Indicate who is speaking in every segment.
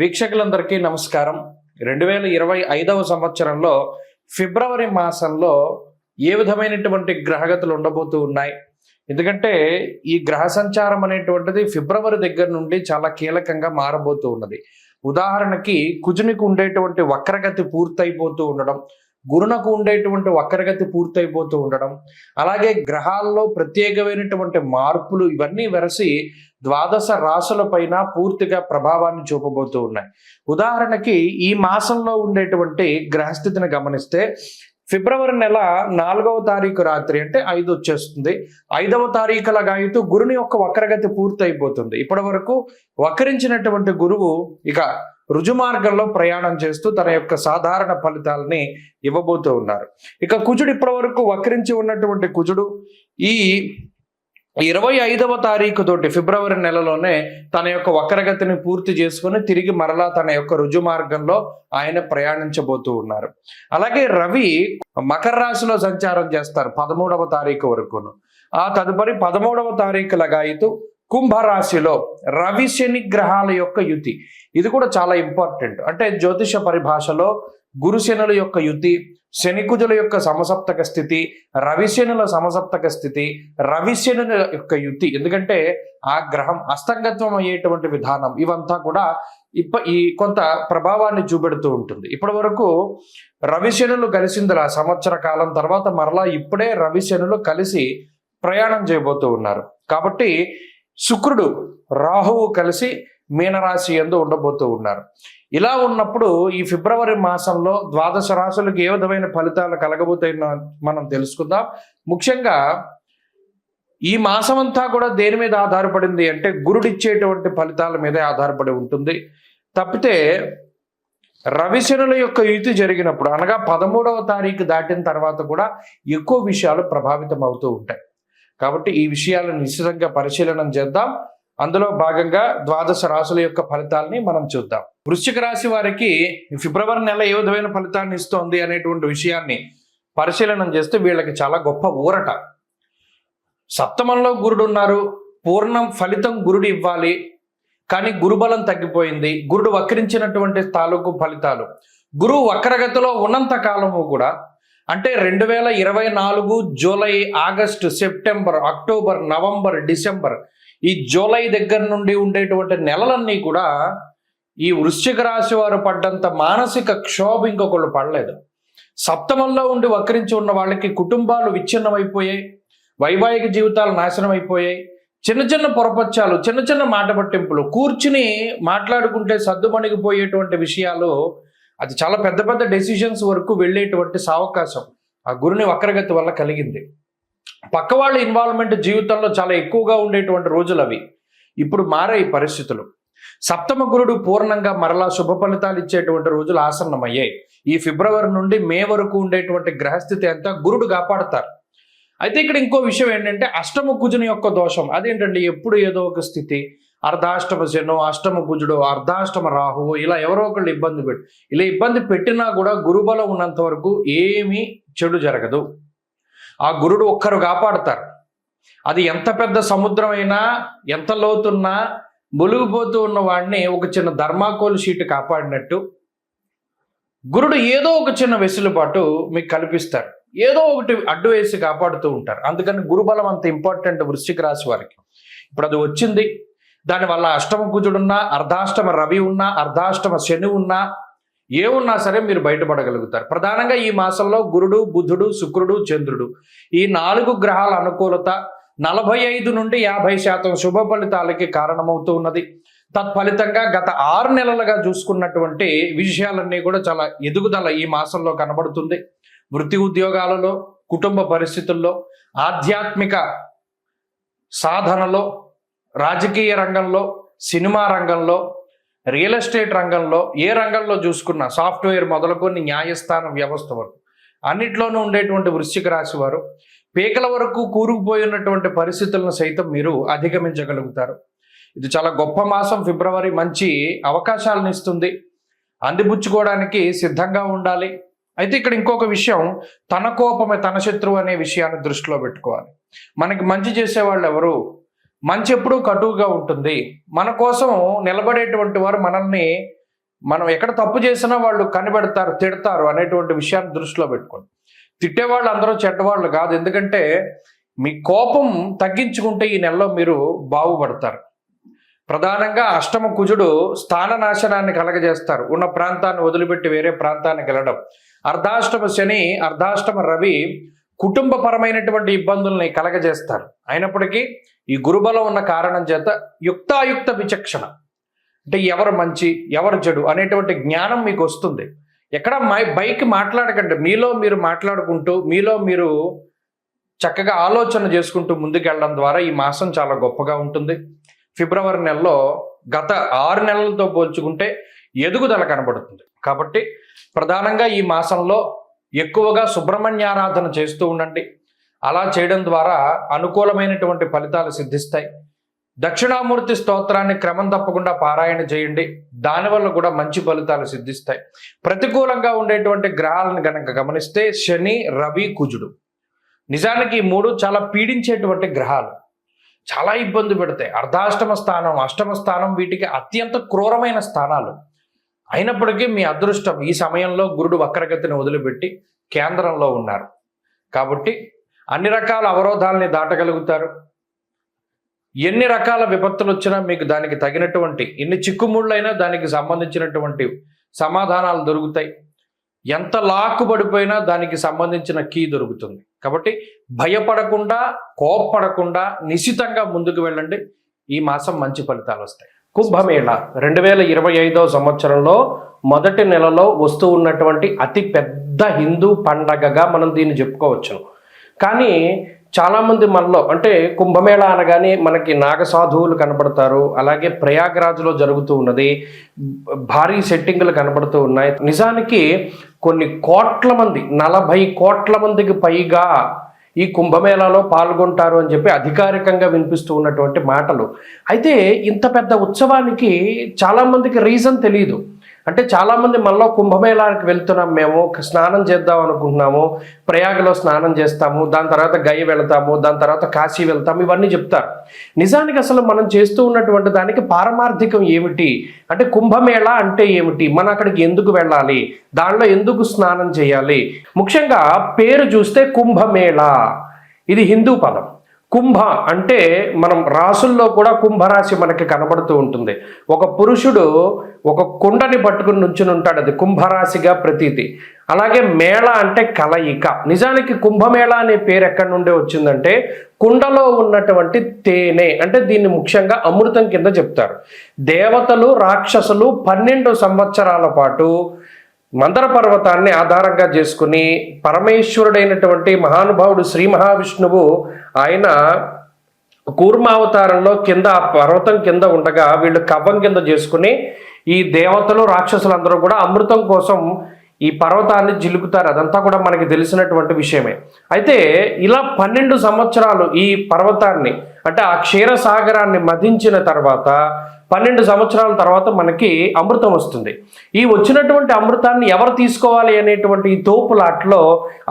Speaker 1: వీక్షకులందరికీ నమస్కారం. 2025వ సంవత్సరంలో ఫిబ్రవరి మాసంలో ఏ విధమైనటువంటి గ్రహగతులు ఉండబోతూ ఉన్నాయి? ఎందుకంటే ఈ గ్రహ సంచారం అనేటువంటిది ఫిబ్రవరి దగ్గర నుండి చాలా కీలకంగా మారబోతూ ఉన్నది. ఉదాహరణకి కుజునికి ఉండేటువంటి వక్రగతి పూర్తయిపోతూ ఉండడం, గురునకు ఉండేటువంటి వక్రగతి పూర్తయిపోతూ ఉండడం, అలాగే గ్రహాల్లో ప్రత్యేకమైనటువంటి మార్పులు ఇవన్నీ వెరసి ద్వాదశ రాశుల పైన పూర్తిగా ప్రభావాన్ని చూపబోతూ ఉన్నాయి. ఉదాహరణకి ఈ మాసంలో ఉండేటువంటి గ్రహస్థితిని గమనిస్తే ఫిబ్రవరి నెల 4వ తారీఖు రాత్రి అంటే 5 వచ్చేస్తుంది. 5వ తారీఖుల గాయతూ గురుని యొక్క వక్రగతి పూర్తయిపోతుంది. ఇప్పటి వరకు వక్రించినటువంటి గురువు ఇక రుజుమార్గంలో ప్రయాణం చేస్తూ తన యొక్క సాధారణ ఫలితాలని ఇవ్వబోతూ ఉన్నారు. ఇక కుజుడు ఇప్పటి వరకు వక్రించి ఉన్నటువంటి కుజుడు ఈ 25వ తారీఖు తోటి ఫిబ్రవరి నెలలోనే తన యొక్క వక్రగతిని పూర్తి చేసుకుని తిరిగి మరలా తన యొక్క రుజు మార్గంలో ఆయన ప్రయాణించబోతూ ఉన్నారు. అలాగే రవి మకర రాశిలో సంచారం చేస్తారు 13వ తారీఖు వరకును. ఆ తదుపరి 13వ తారీఖు లగాయితూ కుంభరాశిలో రవి శని గ్రహాల యొక్క యుతి. ఇది కూడా చాలా ఇంపార్టెంట్. అంటే జ్యోతిష పరిభాషలో గురుశనుల యొక్క యుతి, శనికుజుల యొక్క సమసప్తక స్థితి, రవిశనుల సమసప్తక స్థితి, రవిశనుల యొక్క యుతి. ఎందుకంటే ఆ గ్రహం అస్తంగత్వం అయ్యేటువంటి విధానం ఇవంతా కూడా ఈ కొంత ప్రభావాన్ని చూపెడుతూ ఉంటుంది. ఇప్పటి వరకు రవిశనులు కలిసిందిలా సంవత్సర కాలం తర్వాత మరలా ఇప్పుడే రవిశనులు కలిసి ప్రయాణం చేయబోతూ ఉన్నారు. కాబట్టి శుక్రుడు రాహువు కలిసి మీనరాశి యందు ఉండబోతూ ఉన్నారు. ఇలా ఉన్నప్పుడు ఈ ఫిబ్రవరి మాసంలో ద్వాదశ రాశులకు ఏ విధమైన ఫలితాలు కలగబోతాయో మనం తెలుసుకుందాం. ముఖ్యంగా ఈ మాసం అంతా కూడా దేని మీద ఆధారపడింది అంటే గురుడిచ్చేటువంటి ఫలితాల మీదే ఆధారపడి ఉంటుంది. తప్పితే రవిశనుల యొక్క యుతి జరిగినప్పుడు అనగా 13వ తారీఖు దాటిన తర్వాత కూడా ఎక్కువ విషయాలు ప్రభావితం అవుతూ ఉంటాయి. కాబట్టి ఈ విషయాలను నిశ్చితంగా పరిశీలన చేద్దాం. అందులో భాగంగా ద్వాదశ రాశుల యొక్క ఫలితాలని మనం చూద్దాం. వృశ్చిక రాశి వారికి ఫిబ్రవరి నెల ఏ విధమైన ఫలితాన్ని ఇస్తోంది అనేటువంటి విషయాన్ని పరిశీలన చేస్తే వీళ్ళకి చాలా గొప్ప ఊరట. సప్తమంలో గురుడు ఉన్నారు, పూర్ణం ఫలితం గురుడు ఇవ్వాలి, కానీ గురుబలం తగ్గిపోయింది. గురుడు వక్రించినటువంటి తాలూకు ఫలితాలు గురువు వక్రగతిలో ఉన్నంత కాలము కూడా అంటే 2024 July, August, September, October, November, December ఈ జూలై దగ్గర నుండి ఉండేటువంటి నెలలన్నీ కూడా ఈ వృశ్చిక రాశి వారు పడ్డంత మానసిక క్షోభ ఇంకొకళ్ళు పడలేదు. సప్తమంలో ఉండి వక్రించి ఉన్న వాళ్ళకి కుటుంబాలు విచ్ఛిన్నమైపోయాయి, వైవాహిక జీవితాలు నాశనం అయిపోయాయి. చిన్న చిన్న పొరపచ్చాలు, చిన్న చిన్న మాట పట్టింపులు, కూర్చుని మాట్లాడుకుంటే సద్దుమణిగిపోయేటువంటి విషయాలు, అది చాలా పెద్ద పెద్ద డెసిషన్స్ వరకు వెళ్ళేటువంటి సావకాశం ఆ గురుని వక్రగతి వల్ల కలిగింది. పక్క వాళ్ళ ఇన్వాల్వ్మెంట్ జీవితంలో చాలా ఎక్కువగా ఉండేటువంటి రోజులు అవి. ఇప్పుడు మారే ఈ పరిస్థితులు. సప్తమ గురుడు పూర్ణంగా మరలా శుభ ఫలితాలు ఇచ్చేటువంటి రోజులు ఆసన్నమయ్యాయి. ఈ ఫిబ్రవరి నుండి మే వరకు ఉండేటువంటి గ్రహస్థితి అంతా గురుడు కాపాడతారు. అయితే ఇక్కడ ఇంకో విషయం ఏంటంటే అష్టమ కుజుని యొక్క దోషం. అదేంటంటే ఎప్పుడు ఏదో ఒక స్థితి, అర్ధాష్టమ శను, అష్టమ కుజుడు, అర్ధాష్టమ రాహువు, ఇలా ఎవరో ఒకళ్ళు ఇలా ఇబ్బంది పెట్టినా కూడా గురుబలం ఉన్నంత వరకు ఏమీ చెడు జరగదు. ఆ గురుడు ఒక్కరు కాపాడతారు. అది ఎంత పెద్ద సముద్రం అయినా, ఎంత లోతున్నా మునిగిపోతూ ఉన్న వాడిని ఒక చిన్న ధర్మాకోల్ షీట్ కాపాడినట్టు గురుడు ఏదో ఒక చిన్న వెసులుబాటు మీకు కల్పిస్తారు, ఏదో ఒకటి అడ్డు వేసి కాపాడుతూ ఉంటారు. అందుకని గురుబలం అంత ఇంపార్టెంట్ వృశ్చిక రాశి వారికి. ఇప్పుడు అది వచ్చింది. దానివల్ల అష్టమ కుజుడున్నా, అర్ధాష్టమ రవి ఉన్నా, అర్ధాష్టమ శని ఉన్నా, ఏ ఉన్నా సరే మీరు బయటపడగలుగుతారు. ప్రధానంగా ఈ మాసంలో గురుడు, బుధుడు, శుక్రుడు, చంద్రుడు ఈ 4 గ్రహాల అనుకూలత 45 నుండి 50% శుభ ఫలితాలకి కారణమవుతూ ఉన్నది. తత్ఫలితంగా గత 6 నెలలుగా చూసుకున్నటువంటి విషయాలన్నీ కూడా చాలా ఎదుగుదల ఈ మాసంలో కనబడుతుంది. వృత్తి ఉద్యోగాలలో, కుటుంబ పరిస్థితుల్లో, ఆధ్యాత్మిక సాధనలో, రాజకీయ రంగంలో, సినిమా రంగంలో, రియల్ ఎస్టేట్ రంగంలో, ఏ రంగంలో చూసుకున్నా, సాఫ్ట్వేర్ మొదలుకొని న్యాయస్థాన వ్యవస్థ వరకు అన్నిట్లోనూ ఉండేటువంటి వృశ్చిక రాశి వారు పీకల వరకు కూరుకుపోయి ఉన్నటువంటి పరిస్థితులను సైతం మీరు అధిగమించగలుగుతారు. ఇది చాలా గొప్ప మాసం. ఫిబ్రవరి మంచి అవకాశాలను ఇస్తుంది. అందిపుచ్చుకోవడానికి సిద్ధంగా ఉండాలి. అయితే ఇక్కడ ఇంకొక విషయం, తన కోపమే తన శత్రువు అనే విషయాన్ని దృష్టిలో పెట్టుకోవాలి. మనకి మంచి చేసేవాళ్ళు ఎవరు? మంచి ఎప్పుడూ కటువుగా ఉంటుంది. మన కోసం నిలబడేటువంటి వారు మనల్ని మనం ఎక్కడ తప్పు చేసినా వాళ్ళు కనిపెడతారు, తిడతారు అనేటువంటి విషయాన్ని దృష్టిలో పెట్టుకోండి. తిట్టేవాళ్ళు అందరూ చెడ్డవాళ్ళు కాదు. ఎందుకంటే మీ కోపం తగ్గించుకుంటే ఈ నెలలో మీరు బాగుపడతారు. ప్రధానంగా అష్టమ కుజుడు స్థాన నాశనాన్ని కలగజేస్తారు. ఉన్న ప్రాంతాన్ని వదిలిపెట్టి వేరే ప్రాంతానికి వెళ్ళడం. అర్ధాష్టమ శని, అర్ధాష్టమ రవి కుటుంబపరమైనటువంటి ఇబ్బందుల్ని కలగజేస్తారు. అయినప్పటికీ ఈ గురుబలం ఉన్న కారణం చేత యుక్తాయుక్త విచక్షణ, అంటే ఎవరు మంచి ఎవరు చెడు అనేటువంటి జ్ఞానం మీకు వస్తుంది. ఎక్కడ బైక్ మాట్లాడకండి, మీలో మీరు మాట్లాడుకుంటూ మీలో మీరు చక్కగా ఆలోచన చేసుకుంటూ ముందుకెళ్ళడం ద్వారా ఈ మాసం చాలా గొప్పగా ఉంటుంది. ఫిబ్రవరి నెలలో గత 6 నెలలతో పోల్చుకుంటే ఎదుగుదల కనబడుతుంది. కాబట్టి ప్రధానంగా ఈ మాసంలో ఎక్కువగా సుబ్రహ్మణ్యారాధన చేస్తూ ఉండండి. అలా చేయడం ద్వారా అనుకూలమైనటువంటి ఫలితాలు సిద్ధిస్తాయి. దక్షిణామూర్తి స్తోత్రాన్ని క్రమం తప్పకుండా పారాయణ చేయండి. దానివల్ల కూడా మంచి ఫలితాలు సిద్ధిస్తాయి. ప్రతికూలంగా ఉండేటువంటి గ్రహాలను కనుక గమనిస్తే శని, రవి, కుజుడు, నిజానికి ఈ 3 చాలా పీడించేటువంటి గ్రహాలు, చాలా ఇబ్బంది పెడతాయి. అర్ధాష్టమ స్థానం, అష్టమ స్థానం వీటికి అత్యంత క్రూరమైన స్థానాలు. అయినప్పటికీ మీ అదృష్టం ఈ సమయంలో గురుడు వక్రగతిని వదిలిపెట్టి కేంద్రంలో ఉన్నారు. కాబట్టి అన్ని రకాల అవరోధాలని దాటగలుగుతారు. ఎన్ని రకాల విపత్తులు వచ్చినా మీకు దానికి తగినటువంటి, ఎన్ని చిక్కుముళ్ళైనా దానికి సంబంధించినటువంటి సమాధానాలు దొరుకుతాయి. ఎంత లాక్కుబడిపోయినా దానికి సంబంధించిన కీ దొరుకుతుంది. కాబట్టి భయపడకుండా, కోప్పడకుండా నిశితంగా ముందుకు వెళ్ళండి. ఈ మాసం మంచి ఫలితాలు వస్తాయి. కుంభమేళ 2025వ సంవత్సరంలో మొదటి నెలలో వస్తూ ఉన్నటువంటి అతి పెద్ద హిందూ పండగగా మనం దీన్ని చెప్పుకోవచ్చును. కానీ చాలామంది మనలో, అంటే కుంభమేళ అనగానే మనకి నాగసాధువులు కనబడతారు. అలాగే ప్రయాగరాజ్లో జరుగుతూ ఉన్నది, భారీ సెట్టింగులు కనబడుతూ ఉన్నాయి. నిజానికి కొన్ని కోట్ల మంది, 40 కోట్ల మందికి పైగా ఈ కుంభమేళాలో పాల్గొంటారు అని చెప్పి అధికారికంగా వినిపిస్తూ ఉన్నటువంటి మాటలు. అయితే ఇంత పెద్ద ఉత్సవానికి చాలామందికి రీజన్ తెలియదు. అంటే చాలామంది మనలో కుంభమేళానికి వెళ్తున్నాం, మేము స్నానం చేద్దాం అనుకుంటున్నాము, ప్రయాగలో స్నానం చేస్తాము, దాని తర్వాత గయ వెళ్తాము, దాని తర్వాత కాశీ వెళ్తాము, ఇవన్నీ చెప్తారు. నిజానికి అసలు మనం చేస్తూ ఉన్నటువంటి దానికి పారమార్థికం ఏమిటి, అంటే కుంభమేళ అంటే ఏమిటి, మనం అక్కడికి ఎందుకు వెళ్ళాలి, దానిలో ఎందుకు స్నానం చేయాలి. ముఖ్యంగా పేరు చూస్తే కుంభమేళ, ఇది హిందూ పదం. కుంభ అంటే మనం రాసుల్లో కూడా కుంభరాశి మనకి కనబడుతూ ఉంటుంది. ఒక పురుషుడు ఒక కుండని పట్టుకుని నుంచుని ఉంటాడు, అది కుంభరాశిగా ప్రతీతి. అలాగే మేళ అంటే కలయిక. నిజానికి కుంభమేళ అనే పేరు ఎక్కడి నుండి వచ్చిందంటే కుండలో ఉన్నటువంటి తేనె, అంటే దీన్ని ముఖ్యంగా అమృతం కింద చెప్తారు. దేవతలు, రాక్షసులు 12 సంవత్సరాల పాటు మందర పర్వతాన్ని ఆధారంగా చేసుకుని పరమేశ్వరుడైనటువంటి మహానుభావుడు శ్రీ మహావిష్ణువు ఆయన కూర్మావతారంలో కింద ఆ పర్వతం కింద ఉండగా వీళ్ళు కవ్వం కింద చేసుకుని ఈ దేవతలు, రాక్షసులందరూ కూడా అమృతం కోసం ఈ పర్వతాన్ని జిలుకుతారు. అదంతా కూడా మనకి తెలిసినటువంటి విషయమే. అయితే ఇలా 12 సంవత్సరాలు ఈ పర్వతాన్ని, అంటే ఆ క్షీరసాగరాన్ని మధించిన తర్వాత 12 సంవత్సరాల తర్వాత మనకి అమృతం వస్తుంది. ఈ వచ్చినటువంటి అమృతాన్ని ఎవరు తీసుకోవాలి అనేటువంటి ఈ తోపులాట్లో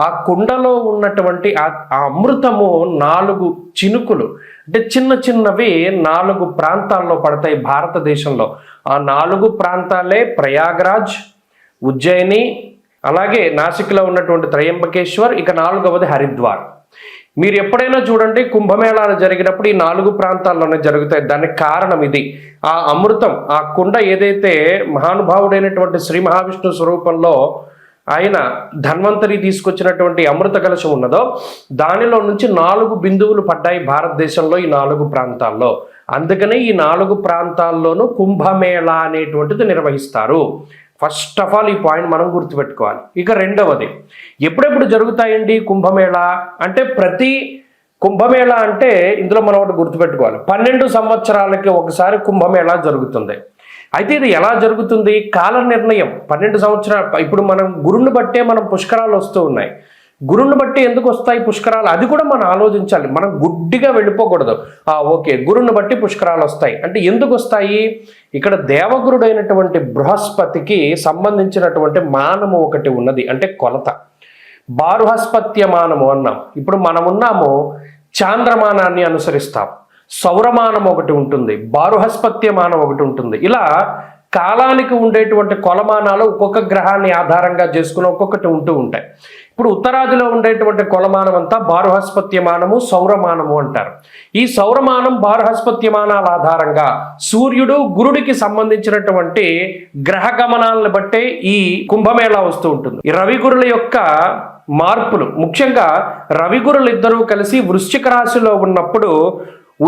Speaker 1: ఆ కుండలో ఉన్నటువంటి ఆ అమృతము 4 చినుకులు, అంటే చిన్న చిన్నవి 4 ప్రాంతాల్లో పడతాయి భారతదేశంలో. ఆ 4 ప్రాంతాలే ప్రయాగరాజ్, ఉజ్జయిని, అలాగే నాసిక్లో ఉన్నటువంటి త్రయంబకేశ్వర్, ఇక 4వది హరిద్వార్. మీరు ఎప్పుడైనా చూడండి కుంభమేళాలు జరిగినప్పుడు ఈ 4 ప్రాంతాల్లోనే జరుగుతాయి. దానికి కారణం ఇది. ఆ అమృతం, ఆ కుండ ఏదైతే మహానుభావుడైనటువంటి శ్రీ మహావిష్ణు స్వరూపంలో ఆయన ధన్వంతరి తీసుకొచ్చినటువంటి అమృత కలశం ఉన్నదో దానిలో నుంచి 4 బిందువులు పడ్డాయి భారతదేశంలో ఈ 4 ప్రాంతాల్లో. అందుకనే ఈ 4 ప్రాంతాల్లోనూ కుంభమేళా అనేటువంటిది నిర్వహిస్తారు. ఫస్ట్ ఆఫ్ ఆల్ ఈ పాయింట్ మనం గుర్తుపెట్టుకోవాలి. ఇక రెండవది, ఎప్పుడెప్పుడు జరుగుతాయండి కుంభమేళా అంటే, ప్రతి కుంభమేళా అంటే ఇందులో మనం ఒకటి గుర్తుపెట్టుకోవాలి, 12 సంవత్సరాలకి ఒకసారి కుంభమేళా జరుగుతుంది. అయితే ఇది ఎలా జరుగుతుంది, కాల నిర్ణయం 12 సంవత్సరాలు. ఇప్పుడు మనం గురుని బట్టే మనం పుష్కరాలు వస్తూ ఉన్నాయి. గురుని బట్టి ఎందుకు వస్తాయి పుష్కరాలు, అది కూడా మనం ఆలోచించాలి. మనం గుడ్డిగా వెళ్ళిపోకూడదు. ఓకే, గురుని బట్టి పుష్కరాలు వస్తాయి అంటే ఎందుకు వస్తాయి, ఇక్కడ దేవగురుడైనటువంటి బృహస్పతికి సంబంధించినటువంటి మానము ఒకటి ఉన్నది, అంటే కొలత. బారుహస్పత్య మానము అన్నాం. ఇప్పుడు మనం ఉన్నాము చాంద్రమానాన్ని అనుసరిస్తాం. సౌరమానం ఒకటి ఉంటుంది, బారుహస్పత్య మానం ఒకటి ఉంటుంది. ఇలా కాలానికి ఉండేటువంటి కొలమానాలు ఒక్కొక్క గ్రహాన్ని ఆధారంగా చేసుకుని ఒక్కొక్కటి ఉంటూ ఉంటాయి. ఇప్పుడు ఉత్తరాదిలో ఉండేటువంటి కొలమానం అంతా బారుహస్పత్యమానము, సౌరమానము అంటారు. ఈ సౌరమానం, బారుహస్పత్యమానాల ఆధారంగా సూర్యుడు, గురుడికి సంబంధించినటువంటి గ్రహ గమనాలను బట్టే ఈ కుంభమేళా వస్తూ ఉంటుంది. ఈ రవిగురుల యొక్క మార్పులు, ముఖ్యంగా రవిగురులు ఇద్దరూ కలిసి వృశ్చిక రాశిలో ఉన్నప్పుడు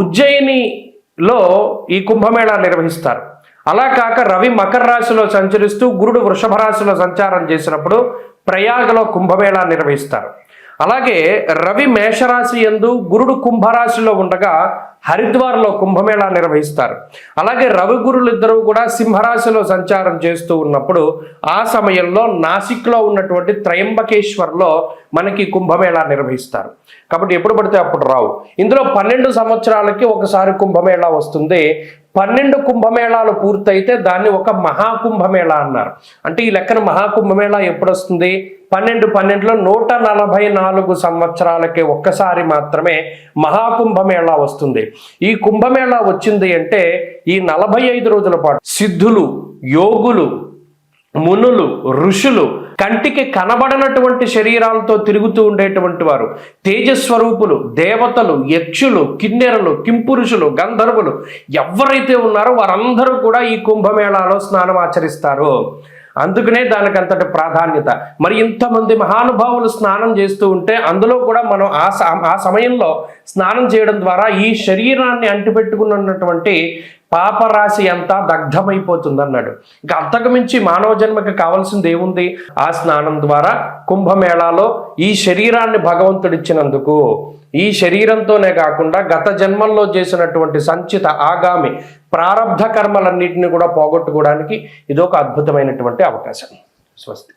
Speaker 1: ఉజ్జయినిలో ఈ కుంభమేళా నిర్వహిస్తారు. అలా కాక రవి మకర రాశిలో సంచరిస్తూ గురుడు వృషభ రాశిలో సంచారం చేసినప్పుడు ప్రయాగలో కుంభమేళా నిర్వహిస్తారు. అలాగే రవి మేషరాశి యందు, గురుడు కుంభరాశిలో ఉండగా హరిద్వార్లో కుంభమేళా నిర్వహిస్తారు. అలాగే రవి గురులు ఇద్దరు కూడా సింహరాశిలో సంచారం చేస్తూ ఉన్నప్పుడు ఆ సమయంలో నాసిక్లో ఉన్నటువంటి త్రయంబకేశ్వర్లో మనకి కుంభమేళా నిర్వహిస్తారు. కాబట్టి ఎప్పుడు పడితే అప్పుడు రావు. ఇందులో 12 సంవత్సరాలకి ఒకసారి కుంభమేళా వస్తుంది. 12 కుంభమేళాలు పూర్తయితే దాన్ని ఒక మహాకుంభమేళా అన్నారు. అంటే ఈ లెక్కన మహాకుంభమేళా ఎప్పుడు వస్తుంది? 12లో 144 సంవత్సరాలకి ఒక్కసారి మాత్రమే మహాకుంభమేళా వస్తుంది. ఈ కుంభమేళా వచ్చింది అంటే ఈ 45 రోజుల పాటు సిద్ధులు, యోగులు, మునులు, ఋషులు, కంటికి కనబడనటువంటి శరీరాలతో తిరుగుతూ ఉండేటువంటి వారు, తేజస్వరూపులు, దేవతలు, యక్షులు, కిన్నెరలు, కింపురుషులు, గంధర్వులు ఎవరైతే ఉన్నారో వారందరూ కూడా ఈ కుంభమేళాలో స్నానం ఆచరిస్తారు. అందుకనే దానికి అంతటి ప్రాధాన్యత. మరి ఇంతమంది మహానుభావులు స్నానం చేస్తూ ఉంటే అందులో కూడా మనం ఆ సమయంలో స్నానం చేయడం ద్వారా ఈ శరీరాన్ని అంటిపెట్టుకున్నటువంటి పాపరాశి అంతా దగ్ధమైపోతుంది అన్నాడు. ఇంకా అంతకుమించి మానవ జన్మకి కావాల్సింది ఏముంది? ఆ స్నానం ద్వారా కుంభమేళాలో ఈ శరీరాన్ని భగవంతుడిచ్చినందుకు, ఈ శరీరంతోనే కాకుండా గత జన్మల్లో చేసినటువంటి సంచిత ఆగామి ప్రారబ్ధ కర్మలన్నింటినీ కూడా పోగొట్టుకోవడానికి ఇదొక అద్భుతమైనటువంటి అవకాశం. స్వస్తి.